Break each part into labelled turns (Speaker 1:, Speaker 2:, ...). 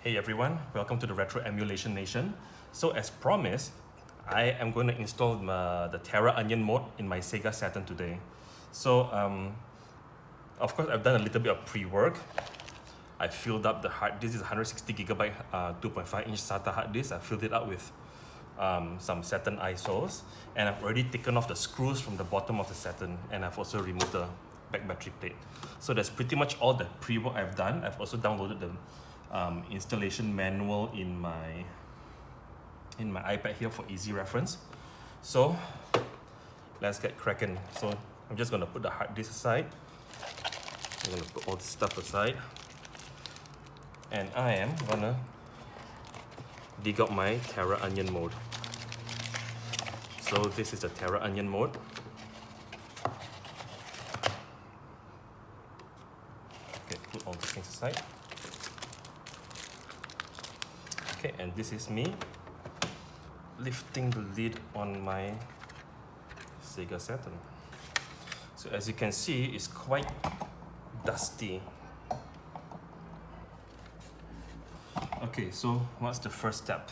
Speaker 1: Hey everyone, welcome to the Retro Emulation Nation. So as promised, I am going to install the Terraonion mode in my Sega Saturn today. So of course I've done a little bit of pre-work. I filled up the hard disk. This is 160 gigabyte 2.5 inch SATA hard disk. I filled it up with some Saturn ISOs, and I've already taken off the screws from the bottom of the Saturn, and I've also removed the back battery plate. So that's pretty much all the pre-work I've done. I've also downloaded the installation manual in my iPad here for easy reference. So let's get cracking. So I'm just gonna put the hard disk aside. I'm gonna put all this stuff aside, and I am gonna dig out my Terraonion mode. So this is the Terraonion mode. Okay, put all these things aside. Okay, and this is me lifting the lid on my Sega Saturn. So as you can see, it's quite dusty. Okay, so what's the first step?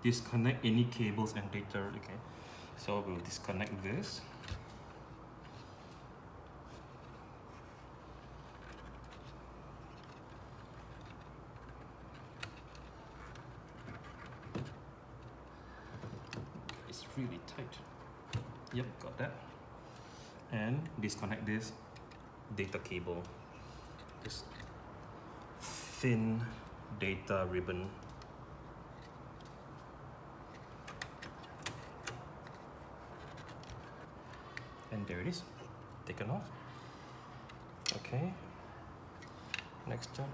Speaker 1: Disconnect any cables and data. Okay, so we'll disconnect this. It's really tight. Yep, got that. And disconnect this data cable. This thin data ribbon. And there it is, taken off. Okay, next step,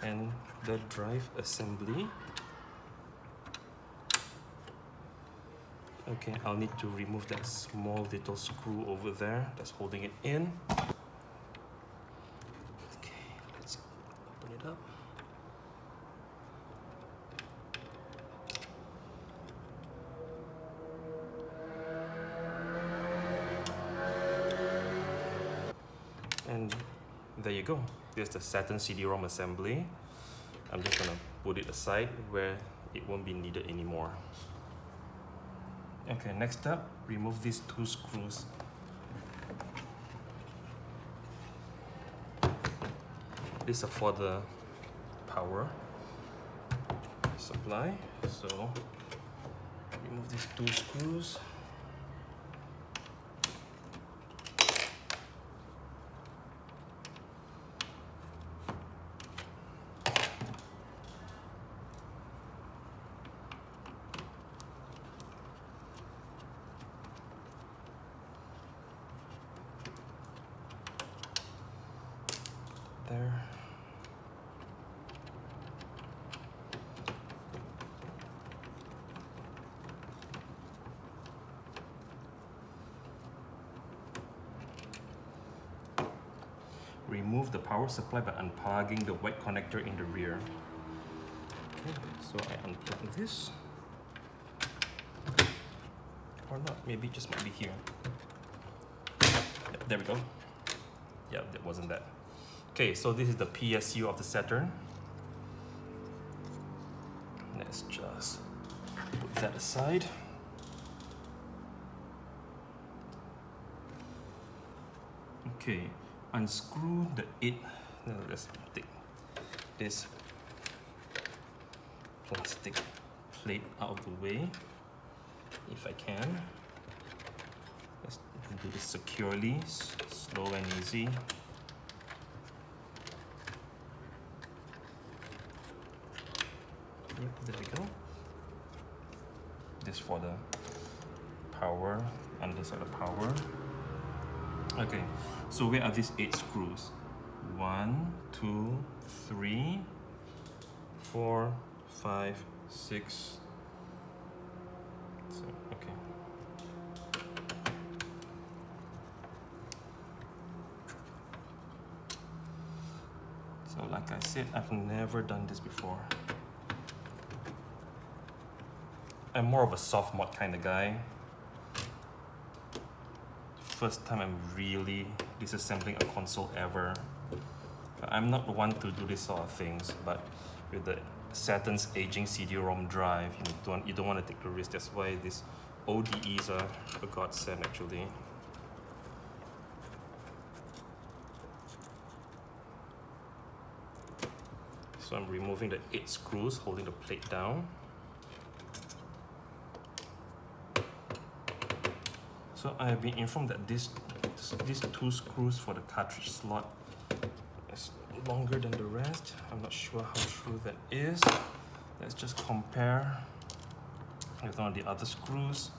Speaker 1: and the drive assembly. Okay, I'll need to remove that small little screw over there that's holding it in. Okay, let's open it up. And there you go. There's the Saturn CD-ROM assembly. I'm just gonna put it aside where it won't be needed anymore. Okay, next up, remove these two screws. These are for the power supply. So remove these two screws. There. Remove the power supply by unplugging the white connector in the rear. Okay, so I unplug this. Or not, maybe it just might be here. Yep, there we go. Yeah, that wasn't that. Okay, so this is the PSU of the Saturn. Let's just put that aside. Okay, unscrew the 8. No, let's take this plastic plate out of the way, if I can. Let's do this securely, slow and easy. Yep, there we go. This for the power, underside of power. Okay, so where are these 8 screws? 1, 2, 3, 4, 5, 6. So, okay. So like I said, I've never done this before. I'm more of a soft mod kind of guy. First time I'm really disassembling a console ever. I'm not the one to do this sort of things, but with the Saturn's aging CD-ROM drive, you don't want to take the risk. That's why these ODEs are a godsend actually. So I'm removing the 8 screws holding the plate down. So I have been informed that these 2 screws for the cartridge slot is longer than the rest. I'm not sure how true that is. Let's just compare with one of the other screws.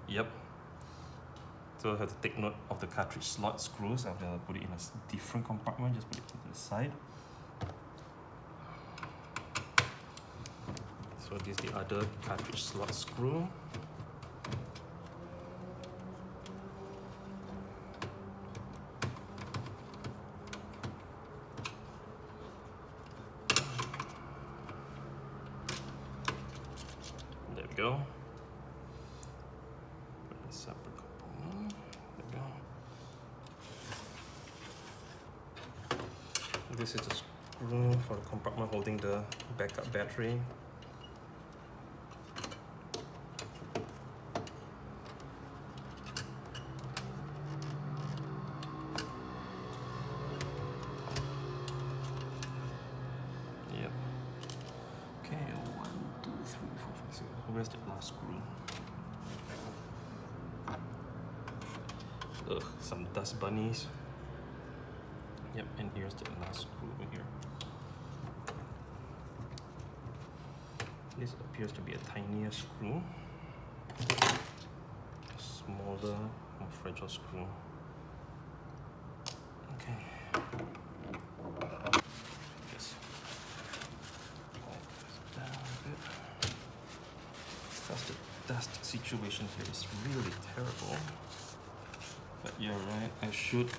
Speaker 1: Yep. So I have to take note of the cartridge slot screws. I'm going to put it in a different compartment, just put it to the side. So this is the other cartridge slot screw. There we go. Separate component. There we go. This is the screw for the compartment holding the backup battery. Where's the last screw? Ugh, some dust bunnies. Yep, and here's the last screw here. This appears to be a tinier screw. A smaller, more fragile screw. Okay. Just pull this down a bit. Because the dust situation here is really terrible. But you're right, I should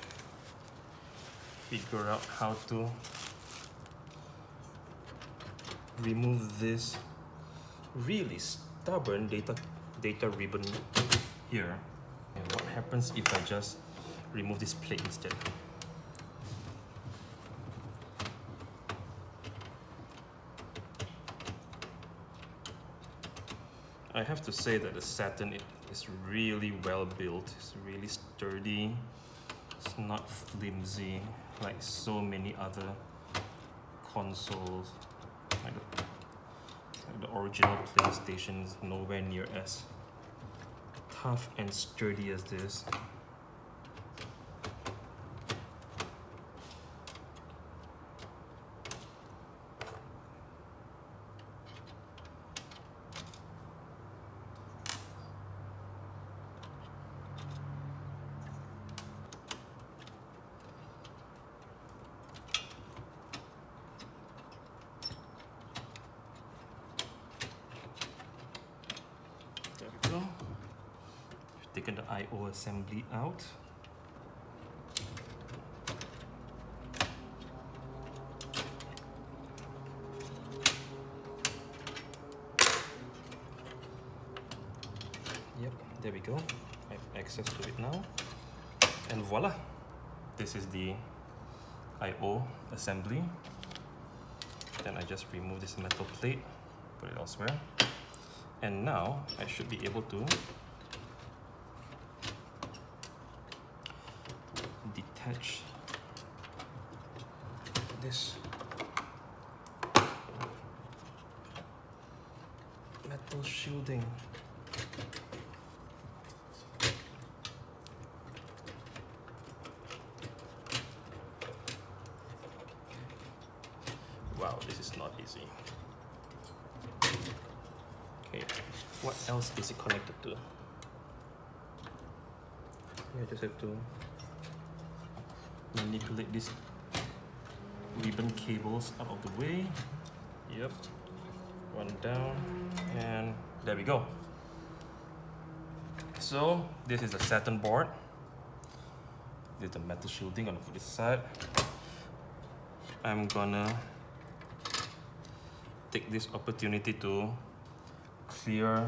Speaker 1: figure out how to remove this really stubborn data ribbon here. And what happens if I just remove this plate instead? I have to say that the Saturn is really well built. It's really sturdy. It's not flimsy like so many other consoles. Like the original PlayStation is nowhere near as tough and sturdy as this. Taken the I/O assembly out. Yep, there we go. I have access to it now. And voila! This is the I/O assembly. Then I just remove this metal plate, put it elsewhere. And now I should be able to detach this metal shielding. Wow, this is not easy. Okay, what else is it connected to? I just have to manipulate these ribbon cables out of the way. Yep, one down, and there we go. So this is the Saturn board. This is the metal shielding. I'm gonna put this aside. I'm gonna take this opportunity to clear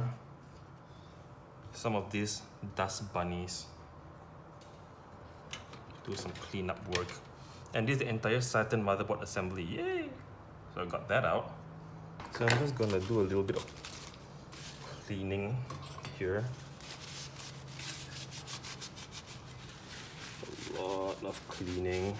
Speaker 1: some of these dust bunnies. Do some cleanup work And this is the entire Saturn motherboard assembly. Yay! So I got that out. So I'm just gonna do a little bit of cleaning here. A lot of cleaning.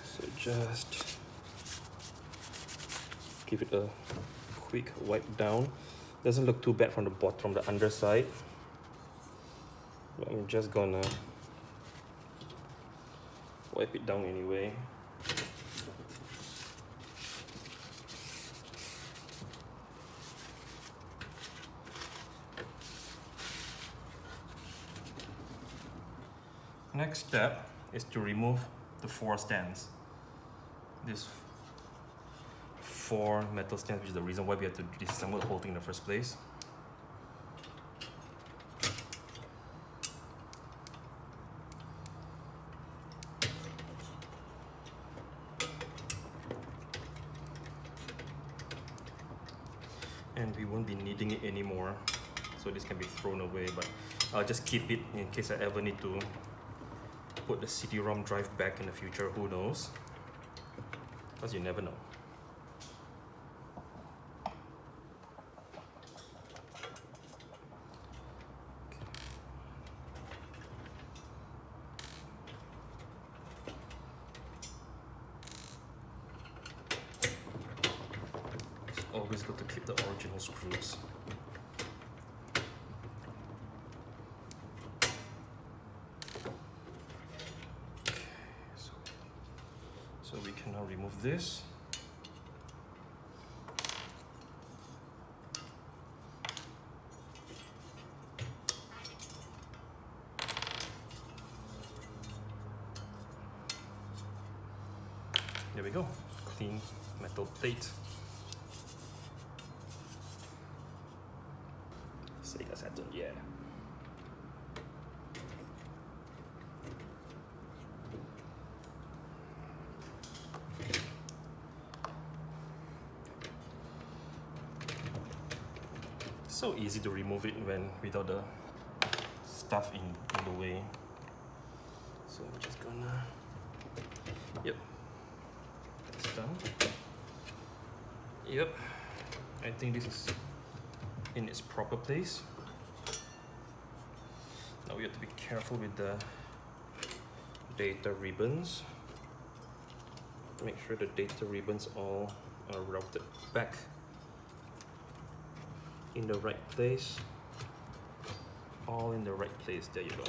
Speaker 1: So just give it a quick wipe down. Doesn't look too bad from the bottom, from the underside. But I'm just gonna wipe it down anyway. Next step is to remove the 4 stands. These 4 metal stands, which is the reason why we had to disassemble the whole thing in the first place. And we won't be needing it anymore, so this can be thrown away, but I'll just keep it in case I ever need to put the CD-ROM drive back in the future. Who knows? Because you never know. It's always good to keep the original screws. So we can now remove this. There we go, clean metal plate. Sega Saturn, yeah. So easy to remove it when without the stuff in the way. So I'm just gonna, yep, that's done. Yep, I think this is in its proper place. Now we have to be careful with the data ribbons. Make sure the data ribbons all are routed back in the right place. All in the right place, there you go.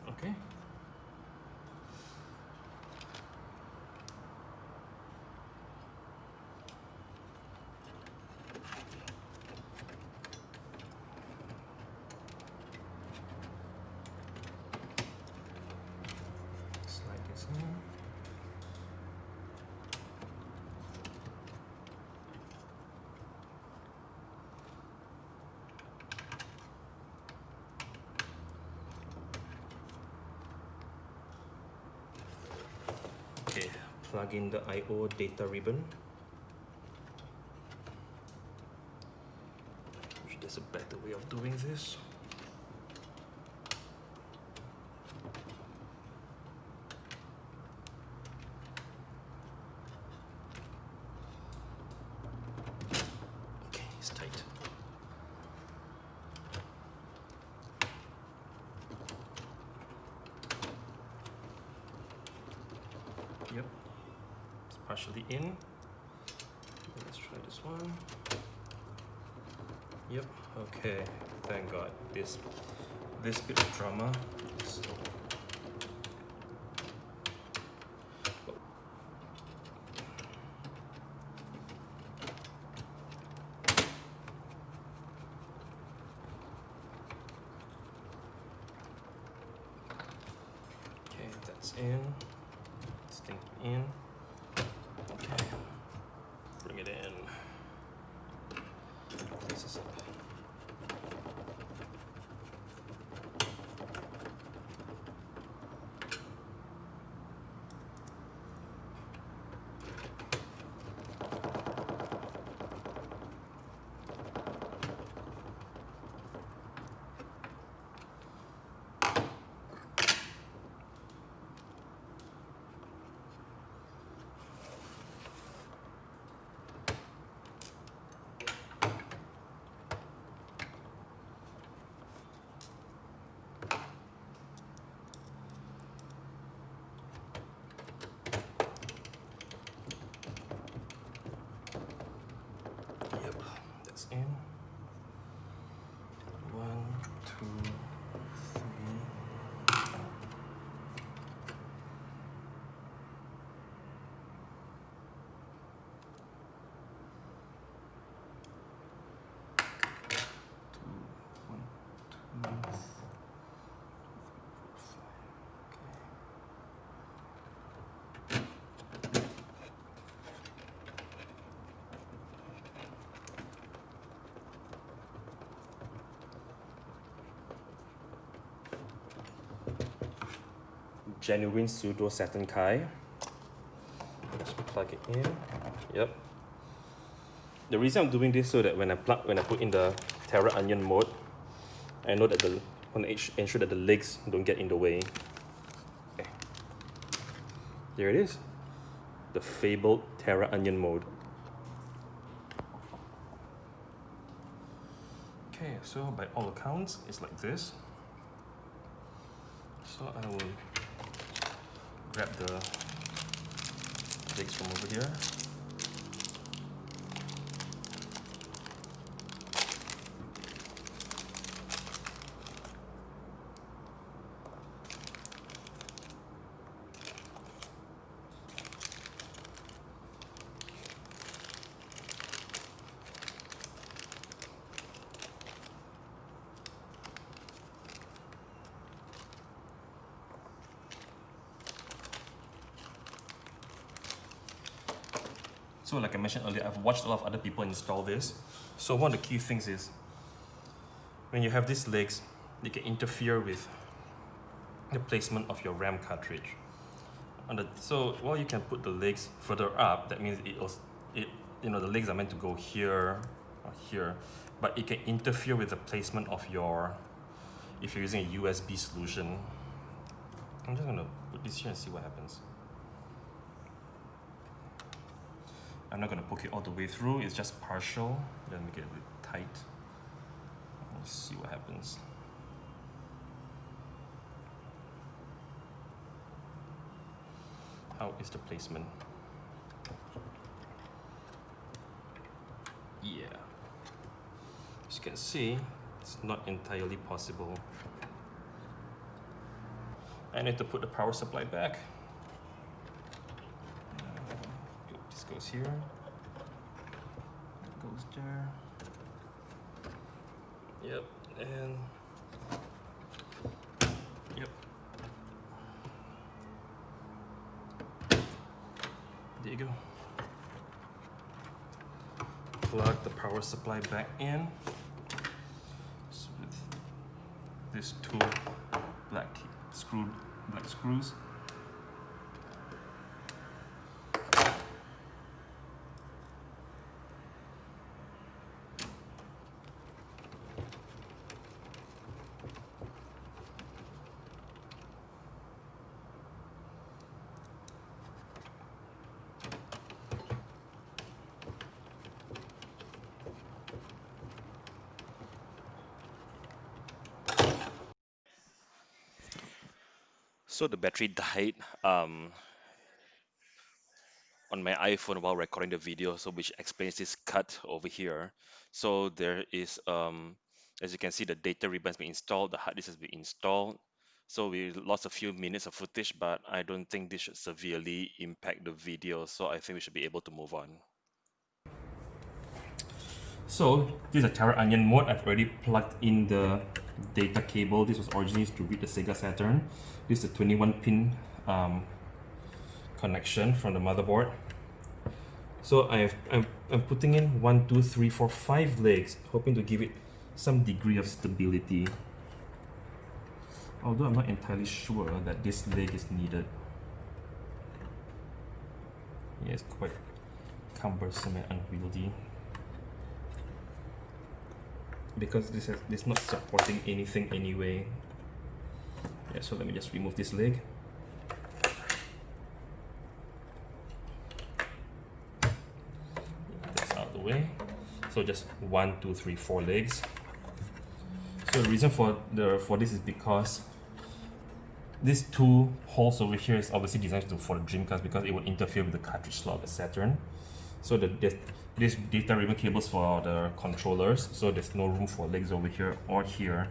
Speaker 1: Okay. Slide this in. Okay, plug in the I/O data ribbon. There's a better way of doing this. Okay, it's tight. Yep, it's partially in. Let's try this one. Yep, okay, thank God. This bit of drama is over. Oh. Okay, that's in. Stick in. Okay, bring it in. Place this up. genuine pseudo Saturn Kai. Just plug it in. Yep. The reason I'm doing this so that when I put in the Terraonion mode, I know that I want to ensure that the legs don't get in the way. Okay. There it is. The fabled Terraonion mode. Okay, so by all accounts, it's like this. So I will grab the legs from over here. So like I mentioned earlier, I've watched a lot of other people install this. So one of the key things is, when you have these legs, they can interfere with the placement of your RAM cartridge. So while you can put the legs further up, that means the legs are meant to go here or here, but it can interfere with the placement of your, if you're using a USB solution. I'm just gonna put this here and see what happens. I'm not going to poke it all the way through, it's just partial. Then make it a bit tight. Let's see what happens. How is the placement? Yeah. As you can see, it's not entirely possible. I need to put the power supply back. Goes here, it goes there. Yep, and yep. There you go. Plug the power supply back in. So with these two black screws. So the battery died on my iPhone while recording the video, so which explains this cut over here. So there is, as you can see, the data ribbon has been installed, the hard disk has been installed. So we lost a few minutes of footage, but I don't think this should severely impact the video, so I think we should be able to move on. So this is a Terraonion mode. I've already plugged in the data cable. This was originally to read the Sega Saturn. This is a 21-pin connection from the motherboard. So I'm putting in 1, 2, 3, 4, 5 legs, hoping to give it some degree of stability. Although I'm not entirely sure that this leg is needed. Yeah, it's quite cumbersome and unwieldy, because this is not supporting anything anyway. Yeah, so let me just remove this leg. That's out of the way. So just 1, 2, 3, 4 legs. So the reason for this is because these two holes over here is obviously designed for the Dreamcast, because it would interfere with the cartridge slot of the Saturn. So this data ribbon cables for the controllers, so there's no room for legs over here or here.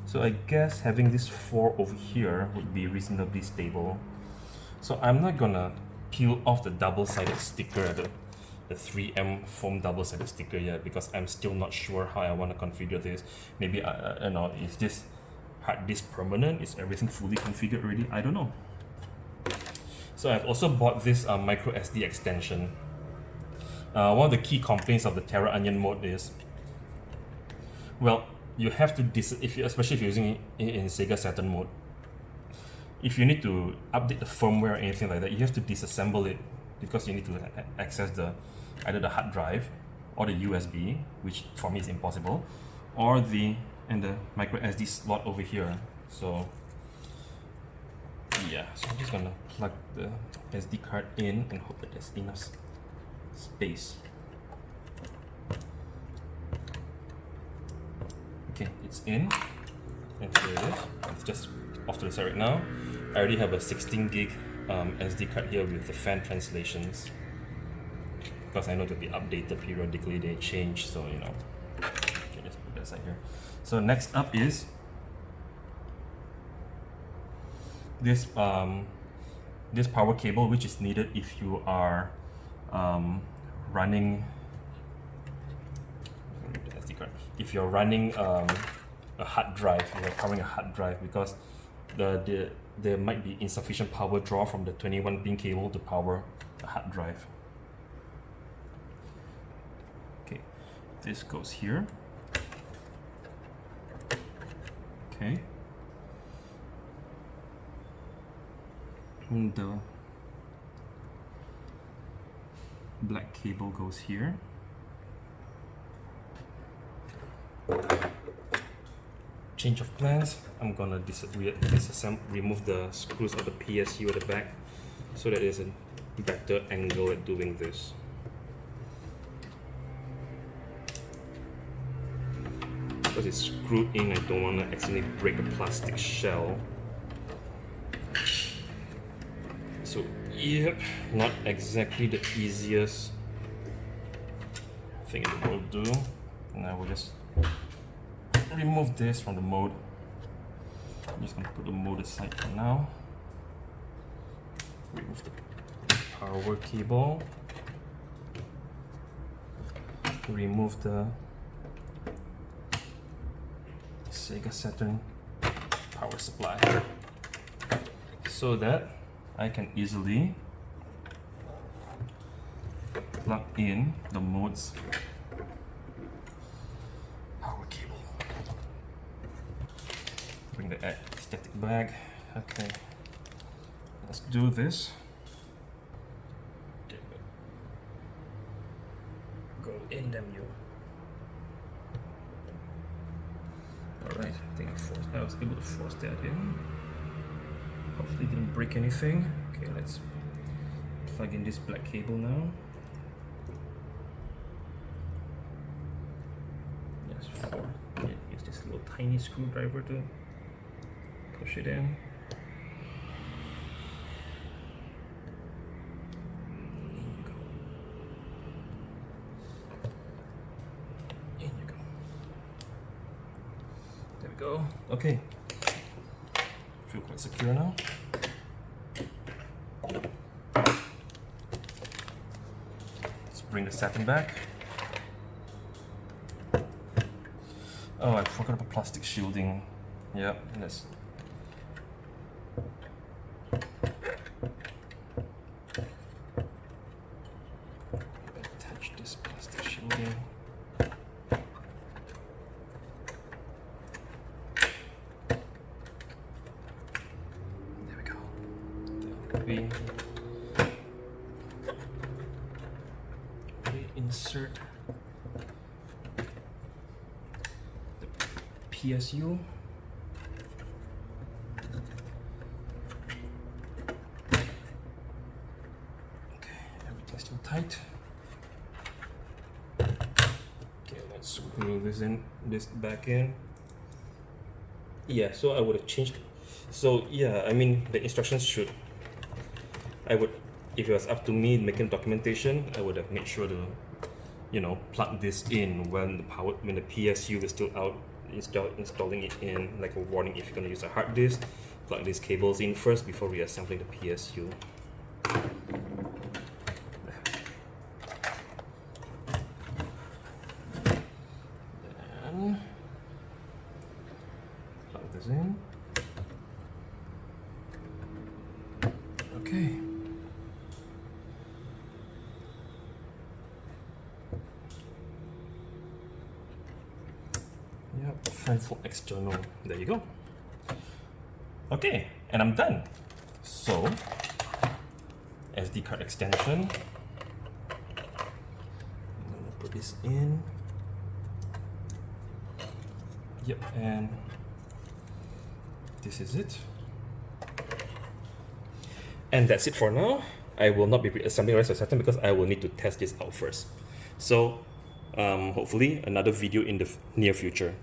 Speaker 1: So I guess having this 4 over here would be reasonably stable. So I'm not gonna peel off the double-sided sticker, the 3M foam double-sided sticker yet, because I'm still not sure how I want to configure this. Maybe is this hard disk permanent? Is everything fully configured already? I don't know. So I've also bought this micro SD extension. One of the key complaints of the Terraonion mode is, well, you have to especially if you're using it in Sega Saturn mode, if you need to update the firmware or anything like that, you have to disassemble it because you need to access either the hard drive or the USB, which for me is impossible, or the micro SD slot over here. So yeah, so I'm just gonna plug the SD card in and hope that there's enough space. Okay, it's in, and here it is. It's just off to the side right now. I already have a 16 gig SD card here with the fan translations, because I know to be updated periodically, they change, so you know. Okay, just put that aside here. So next up is this this power cable, which is needed if you are running the SD card. If you're running a hard drive, you're powering a hard drive, because there might be insufficient power draw from the 21 pin cable to power the hard drive. Okay, this goes here. Okay. And the black cable goes here. Change of plans. I'm gonna remove the screws of the PSU at the back so that there's a better angle at doing this. Because it's screwed in, I don't want to accidentally break the plastic shell. So yep, not exactly the easiest thing in the world to do. And I will just remove this from the mode. I'm just going to put the mode aside for now. Remove the power cable. Remove the Sega Saturn power supply, so that I can easily plug in the mode's power cable. Bring the static bag. Okay, let's do this. Go in, damn you. Alright, I think I was able to force that in. Hopefully didn't break anything. Okay, let's plug in this black cable now. Yes, use this little tiny screwdriver to push it in. In you go. There we go. Okay. Feel quite secure now. Let's bring the Saturn back. Oh, I forgot about plastic shielding. Yeah, let's. Attach this plastic shielding. We insert the PSU. Okay, everything's still tight. Okay, let's screw this back in. Yeah, so I would have changed. So yeah, I mean the instructions should. If it was up to me making documentation, I would have made sure to, you know, plug this in when the PSU is still out, installing it in, like a warning if you're going to use a hard disk. Plug these cables in first before reassembling the PSU. Then plug this in. Okay. Yep, 5 volt external. There you go. Okay. and I'm done. So, SD card extension. I'm gonna put this in. Yep, and this is it. And that's it for now. I will not be assembling the rest of Saturn because I will need to test this out first. So, hopefully another video in the near future.